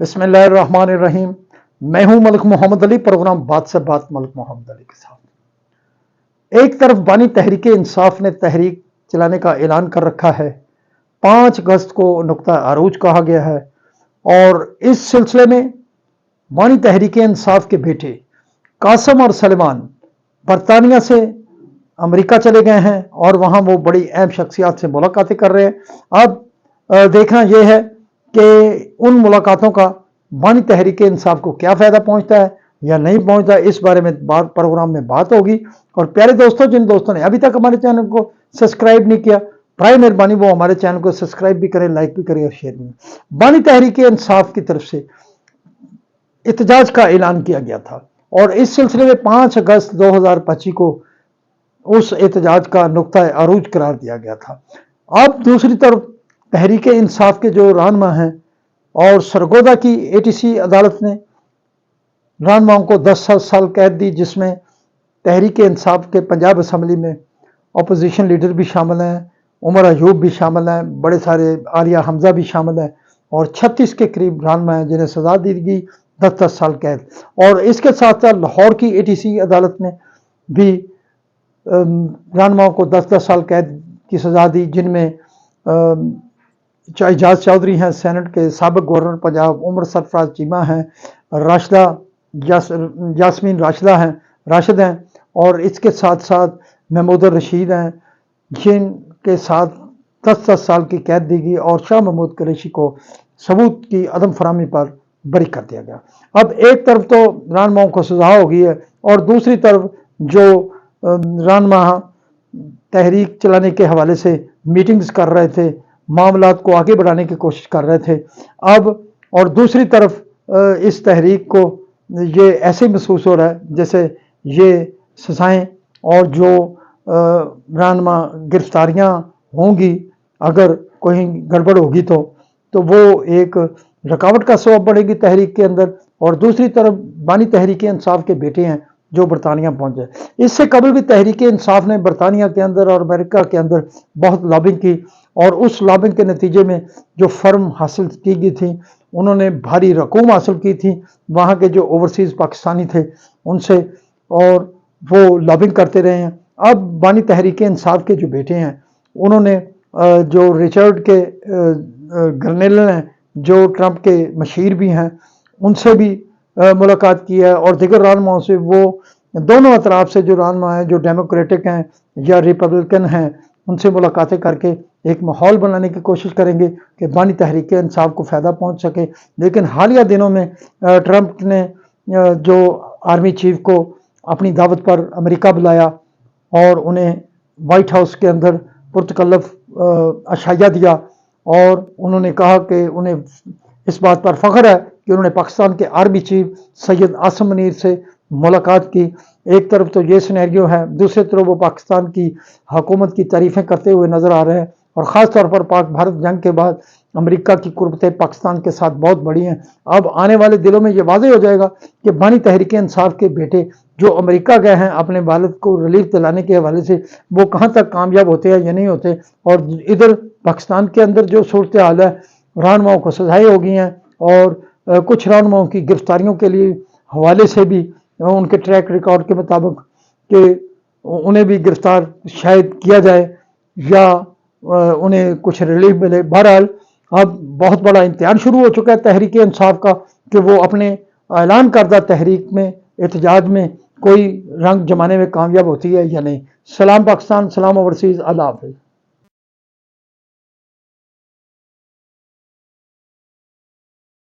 बिस्मिल्लाहिर्रहमानिर्रहीम। मैं हूं मलिक मोहम्मद अली, प्रोग्राम बात से बात मलिक मोहम्मद अली के साथ। एक तरफ बानी तहरीक इंसाफ ने तहरीक चलाने का ऐलान कर रखा है। 5 अगस्त को नुक्ता अरूज कहा गया है और इस सिलसिले में बानी तहरीक इंसाफ के बेटे कासिम और सलेमान बरतानिया से अमेरिका चले गए हैं और वहां वो बड़ी अहम शख्सियात से मुलाकातें कर रहे हैं। अब देखना यह है कि उन मुलाकातों का बानी तहरीक इंसाफ को क्या फ़ायदा पहुंचता है या नहीं पहुंचता, इस बारे में प्रोग्राम में बात होगी। और प्यारे दोस्तों, जिन दोस्तों ने अभी तक हमारे चैनल को सब्सक्राइब नहीं किया, बराए मेहरबानी वो हमारे चैनल को सब्सक्राइब भी करें, लाइक भी करें और शेयर भी। बानी तहरीक इंसाफ की तरफ से एहतजाज का ऐलान किया गया था और इस सिलसिले में 5 अगस्त 2025 को उस एहतजाज का नुक्ता अरूज करार दिया गया था। अब दूसरी तरफ तहरीक इंसाफ के जो रहनुमा हैं और सरगोदा की ATC अदालत ने रहनुमाओं को 10 साल कैद दी, जिसमें तहरीक इंसाफ के पंजाब असम्बली में अपोजिशन लीडर भी शामिल हैं, उमर अयूब भी शामिल हैं, बड़े सारे आलिया हमजा भी शामिल हैं और 36 के करीब रहनुमा हैं जिन्हें सजा दी गई 10 साल कैद। और इसके साथ साथ लाहौर की ATC अदालत ने भी रहनुमाओं को 10 साल कैद की सजा दी, जिनमें एजाज चौधरी हैं, सेनेट के साबिक गवर्नर पंजाब, उमर सरफराज चीमा हैं, राशिदा यास्मीन राशिद हैं और इसके साथ साथ महमूद रशीद हैं, जिनके साथ 10 साल की कैद दी गई और शाह महमूद कुरैशी को सबूत की अदम फरामी पर बरी कर दिया गया। अब एक तरफ तो रहनुमाओं को सजा हो गई है और दूसरी तरफ जो रहनुमा तहरीक चलाने के हवाले से मीटिंग्स कर रहे थे, मामलात को आगे बढ़ाने की कोशिश कर रहे थे, अब और दूसरी तरफ इस तहरीक को ये ऐसे महसूस हो रहा है जैसे ये सजाएं और जो रहनुमा गिरफ्तारियां होंगी, अगर कोई गड़बड़ होगी तो वो एक रुकावट का सबब बढ़ेगी तहरीक के अंदर। और दूसरी तरफ बानी तहरीक इंसाफ के बेटे हैं जो बरतानिया पहुंचे। इससे कबल भी तहरीक इंसाफ ने बरतानिया के अंदर और अमेरिका के अंदर बहुत लॉबिंग की और उस लॉबिंग के नतीजे में जो फर्म हासिल की गई थी, उन्होंने भारी रकूम हासिल की थी वहाँ के जो ओवरसीज़ पाकिस्तानी थे उनसे, और वो लॉबिंग करते रहे हैं। अब बानी तहरीक इंसाफ के जो बेटे हैं उन्होंने जो रिचर्ड के गर्नेल हैं जो ट्रंप के मशीर भी हैं, उनसे भी मुलाकात की है और दिगर रहनुमाओं से। वो दोनों अतराफ से जो रहनुमा हैं, जो डेमोक्रेटिक हैं या रिपब्लिकन हैं, उनसे मुलाकातें करके एक माहौल बनाने की कोशिश करेंगे कि बानी तहरीक इंसाफ को फ़ायदा पहुंच सके। लेकिन हालिया दिनों में ट्रंप ने जो आर्मी चीफ को अपनी दावत पर अमेरिका बुलाया और उन्हें वाइट हाउस के अंदर पुरतकल्लफ अशाया दिया और उन्होंने कहा कि उन्हें इस बात पर फ़ख्र है कि उन्होंने पाकिस्तान के आर्मी चीफ सैयद आसिम मुनीर से मुलाकात की। एक तरफ तो ये सिनेरियो है, दूसरी तरफ वो पाकिस्तान की हुकूमत की तारीफ़ें करते हुए नज़र आ रहे हैं और ख़ास तौर पर पाक भारत जंग के बाद अमेरिका की कुर्बतें पाकिस्तान के साथ बहुत बड़ी हैं। अब आने वाले दिनों में ये वाज़ेह हो जाएगा कि बानी तहरीक इंसाफ के बेटे जो अमेरिका गए हैं अपने वालिद को रिलीफ दिलाने के हवाले से, वो कहाँ तक कामयाब होते हैं या नहीं होते। और इधर पाकिस्तान के अंदर जो सूरत हाल है, रहनुमाओं को सजाएं हो गई हैं और कुछ रहनुमाओं की गिरफ्तारियों के लिए हवाले से भी उनके ट्रैक रिकॉर्ड के मुताबिक कि उन्हें भी गिरफ्तार शायद किया जाए या उन्हें कुछ रिलीफ मिले। बहरहाल अब बहुत बड़ा इम्तिहान शुरू हो चुका है तहरीक इंसाफ का कि वो अपने ऐलान करदा तहरीक में, एहतजाज में कोई रंग जमाने में कामयाब होती है या नहीं। सलाम पाकिस्तान, सलाम ओवरसीज़, अल्लाह हाफ़िज़।